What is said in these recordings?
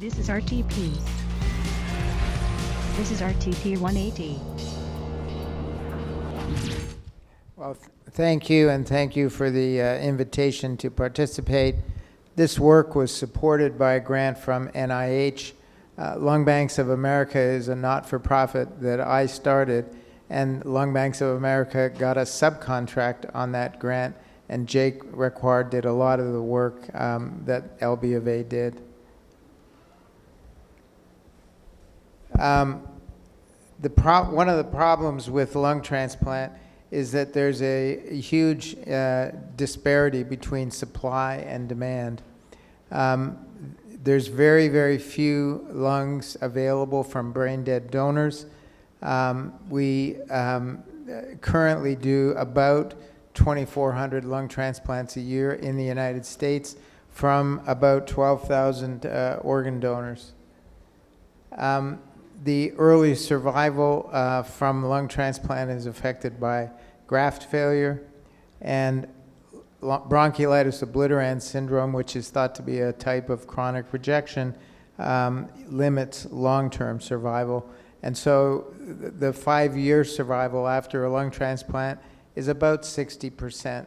This is RTP. This is RTP180. Well, thank you, and thank you for the invitation to participate. This work was supported by a grant from NIH. Lung Banks of America is a not-for-profit that I started, and Lung Banks of America got a subcontract on that grant, and Jake Requard did a lot of the work that LB of A did. One of the problems with lung transplant is that there's a huge disparity between supply and demand. There's very, very few lungs available from brain-dead donors. We currently do about 2,400 lung transplants a year in the United States from about 12,000 organ donors. The early survival from lung transplant is affected by graft failure and bronchiolitis obliterans syndrome, which is thought to be a type of chronic rejection, limits long-term survival. And so the 5-year survival after a lung transplant is about 60%,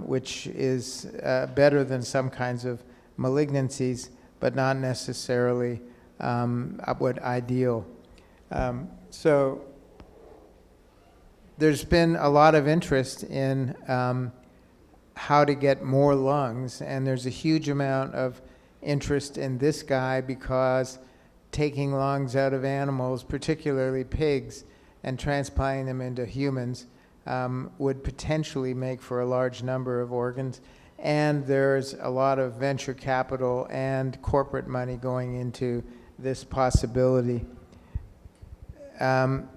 which is better than some kinds of malignancies, but not necessarily ideal. So there's been a lot of interest in how to get more lungs, and there's a huge amount of interest in this guy because taking lungs out of animals, particularly pigs, and transplanting them into humans would potentially make for a large number of organs. And there's a lot of venture capital and corporate money going into this possibility. When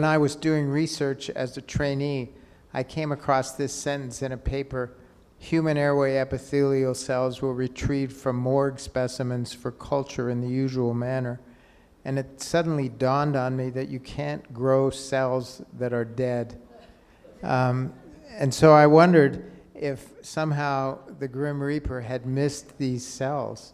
I was doing research as a trainee, I came across this sentence in a paper: human airway epithelial cells were retrieved from morgue specimens for culture in the usual manner. And it suddenly dawned on me that you can't grow cells that are dead. And so I wondered if somehow the Grim Reaper had missed these cells.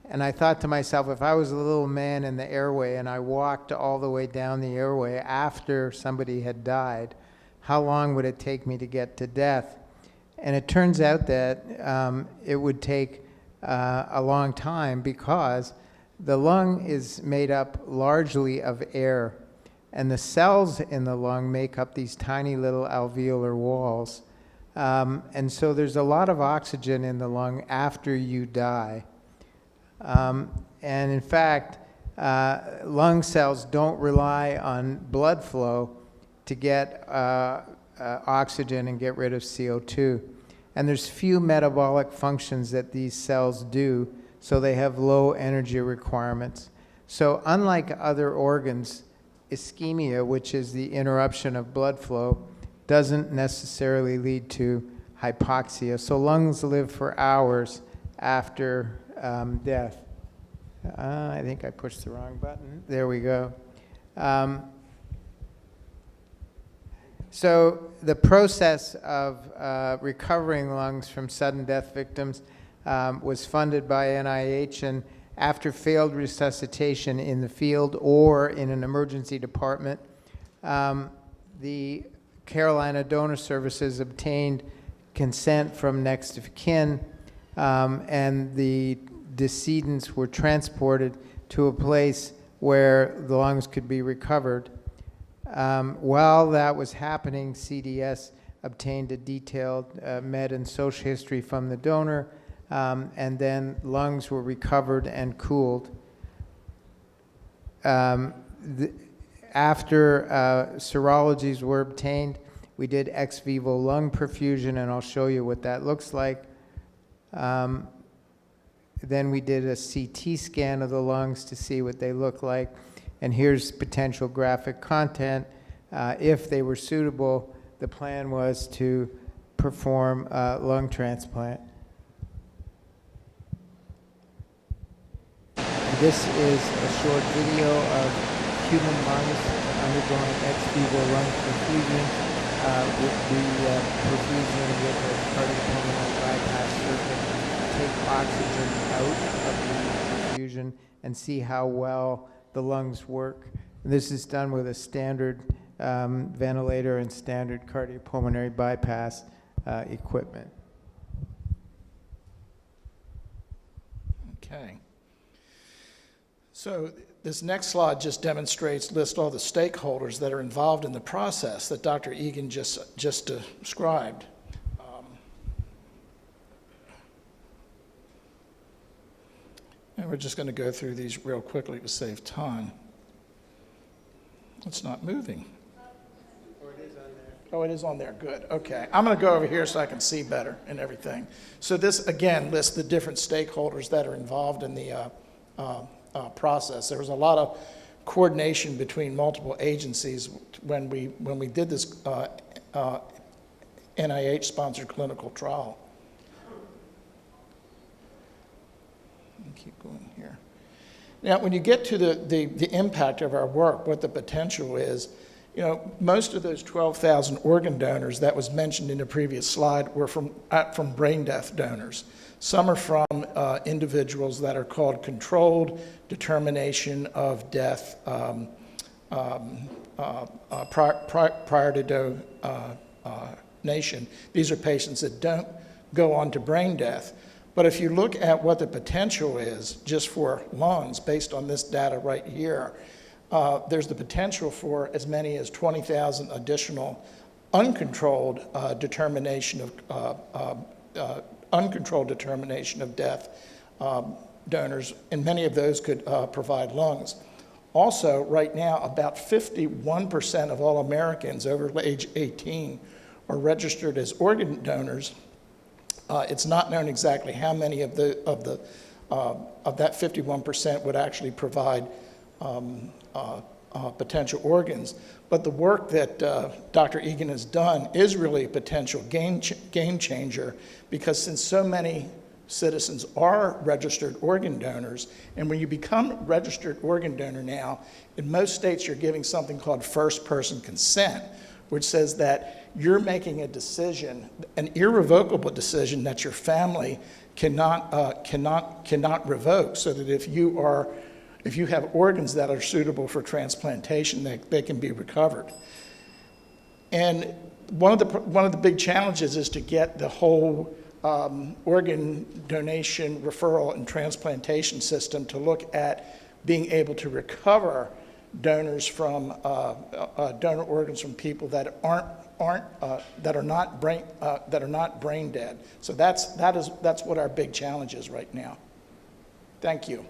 And I thought to myself, if I was a little man in the airway and I walked all the way down the airway after somebody had died, how long would it take me to get to death? And it turns out that it would take a long time because the lung is made up largely of air, and the cells in the lung make up these tiny little alveolar walls. And so there's a lot of oxygen in the lung after you die. And in fact, lung cells don't rely on blood flow to get oxygen and get rid of CO2. And there's few metabolic functions that these cells do, so they have low energy requirements. So unlike other organs, ischemia, which is the interruption of blood flow, doesn't necessarily lead to hypoxia. So lungs live for hours after death. I think I pushed the wrong button. There we go. So the process of recovering lungs from sudden death victims was funded by NIH, and after failed resuscitation in the field or in an emergency department, the Carolina Donor Services obtained consent from next of kin, and the decedents were transported to a place where the lungs could be recovered. While that was happening, CDS obtained a detailed med and social history from the donor, and then lungs were recovered and cooled. After serologies were obtained, we did ex vivo lung perfusion, and I'll show you what that looks like. Then we did a CT scan of the lungs to see what they look like. And here's potential graphic content. If they were suitable, the plan was to perform lung transplant. This is a short video of human lungs undergoing ex vivo lung perfusion with the perfusion with a cardiopulmonary bypass circuit. Take oxygen out of the perfusion and see how well the lungs work. This is done with a standard ventilator and standard cardiopulmonary bypass equipment. Okay. So this next slide just lists all the stakeholders that are involved in the process that Dr. Egan just described. And we're just going to go through these real quickly to save time. It's not moving. Oh, it is on there. Good. Okay. I'm going to go over here so I can see better and everything. So this, again, lists the different stakeholders that are involved in the process. There was a lot of coordination between multiple agencies when we did this NIH-sponsored clinical trial. Keep going here. Now, when you get to the impact of our work, what the potential is, you know, most of those 12,000 organ donors that was mentioned in the previous slide were from brain death donors. Some are from individuals that are called controlled determination of death prior to donation. These are patients that don't go on to brain death. But if you look at what the potential is just for lungs, based on this data right here, there's the potential for as many as 20,000 additional uncontrolled determination of death donors, and many of those could provide lungs. Also, right now, about 51% of all Americans over age 18 are registered as organ donors. It's not known exactly how many of that 51% would actually provide potential organs. But the work that Dr. Egan has done is really a potential game changer, because since so many citizens are registered organ donors, and when you become a registered organ donor now, in most states you're giving something called first person consent, which says that you're making a decision, an irrevocable decision that your family cannot revoke, so that if you have organs that are suitable for transplantation, they can be recovered. And one of the big challenges is to get the whole organ donation, referral, and transplantation system to look at being able to recover donors from donor organs from people that are not brain dead. So that's what our big challenge is right now. Thank you.